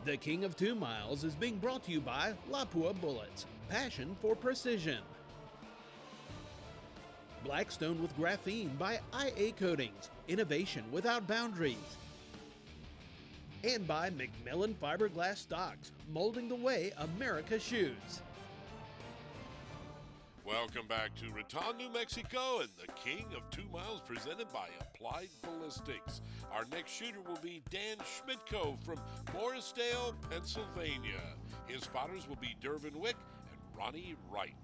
The King of 2 Miles is being brought to you by Lapua Bullets, passion for precision. Blackstone with graphene by IA Coatings, innovation without boundaries. And by MCMILLAN fiberglass stocks, molding the way America shoes. Welcome back to Raton, New Mexico, and the King of 2 Miles presented by Applied Ballistics. Our next shooter will be Dan Schmidtko from Morrisdale, Pennsylvania. His spotters will be Dervin Wick and Ronnie Wright.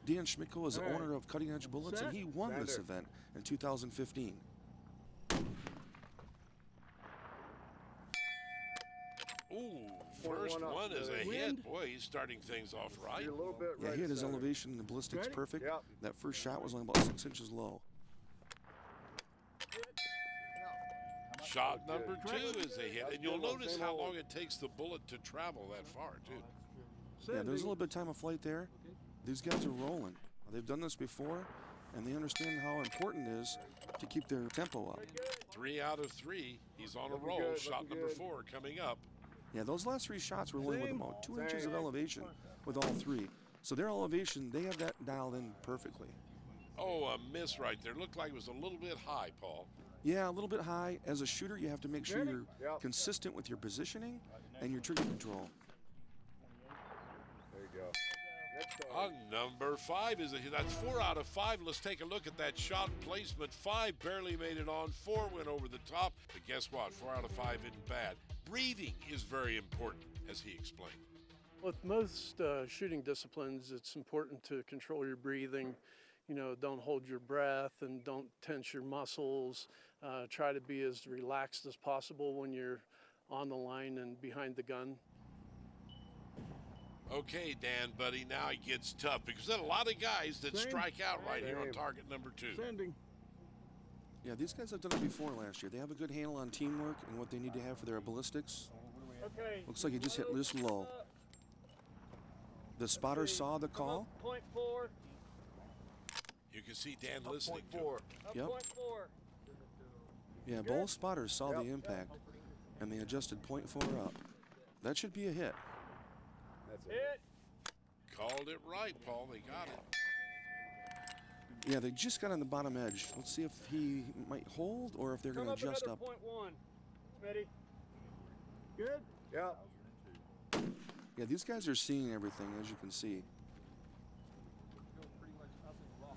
Dan Schmidtko is the owner of Cutting Edge Bullets, and he won this event in 2015. Ooh, first one is a hit. Boy, he's starting things off right. Yeah, he had his elevation and the ballistics perfect. That first shot was only about 6 inches low. Shot number 2 is a hit, and you'll notice how long it takes the bullet to travel that far, too. Yeah, there's a little bit of time of flight there. These guys are rolling. They've done this before, and they understand how important it is to keep their tempo up. 3 out of 3. He's on a roll. Shot number 4 coming up. Yeah, those last 3 shots were only with about 2 inches of elevation with all 3. So their elevation, they have that dialed in perfectly. Oh, a miss right there. Looked like it was a little bit high, Paul. Yeah, a little bit high. As a shooter, you have to make sure you're consistent with your positioning and your trigger control. There you go. On number 5 is a hit. That's 4 out of 5. Let's take a look at that shot placement. 5 barely made it on. 4 went over the top. But guess what? 4 out of 5 isn't bad. Breathing is very important, as he explained. With most shooting disciplines, it's important to control your breathing. You know, don't hold your breath and don't tense your muscles. Try to be as relaxed as possible when you're on the line and behind the gun. Okay, Dan, buddy, now it gets tough because there's a lot of guys that strike out right here on target number 2. Sending. Yeah, these guys have done it before last year. They have a good handle on teamwork and what they need to have for their ballistics. Okay. Looks like he just hit this low. The spotter saw the call. Point 4. You can see Dan listening to him. Yep. Point 4. Yeah, both spotters saw the impact, and they adjusted .4 up. That should be a hit. That's Hit. Called it right, Paul. They got it. Yeah, they just got on the bottom edge. Let's see if he might hold or if they're going to adjust up. Point 1. Smitty. Good. Yeah. Yeah, these guys are seeing everything, as you can see.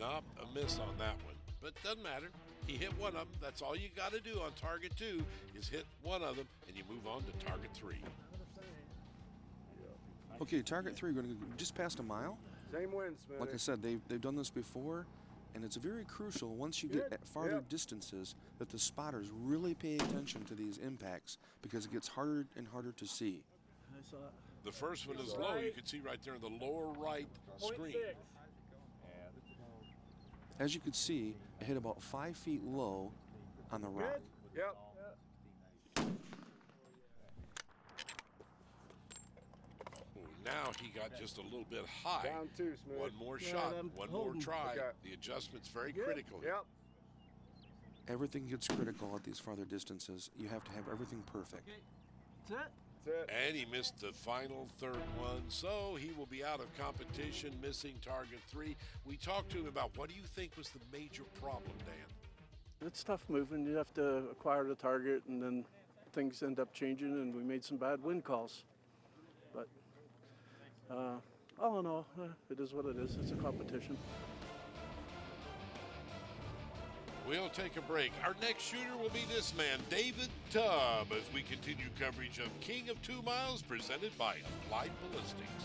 Nope, a miss on that one. But doesn't matter. He hit one of them. That's all you got to do on target 2 is hit one of them, and you move on to target 3. Okay, target 3, going to just past a mile. Same win, Smitty. Like I said, they've done this before, and it's very crucial once you get at farther distances that the spotters really pay attention to these impacts because it gets harder and harder to see. I saw it. The first one is low. You can see right there in the lower right screen. 0.6. As you can see, it hit about 5 feet low on the rock. Yep. Now he got just a little bit high. Down 2, Smitty. One more shot, one more try. Okay. The adjustment's very critical. Yep. Everything gets critical at these farther distances. You have to have everything perfect. That's it. That's it. And he missed the final third one, so he will be out of competition, missing target 3. We talked to him about what do you think was the major problem, Dan? It's tough moving. You have to acquire the target, and then things end up changing, and we made some bad wind calls. But all in all, it is what it is. It's a competition. We'll take a break. Our next shooter will be this man, David Tubb, as we continue coverage of King of 2 Miles presented by Applied Ballistics.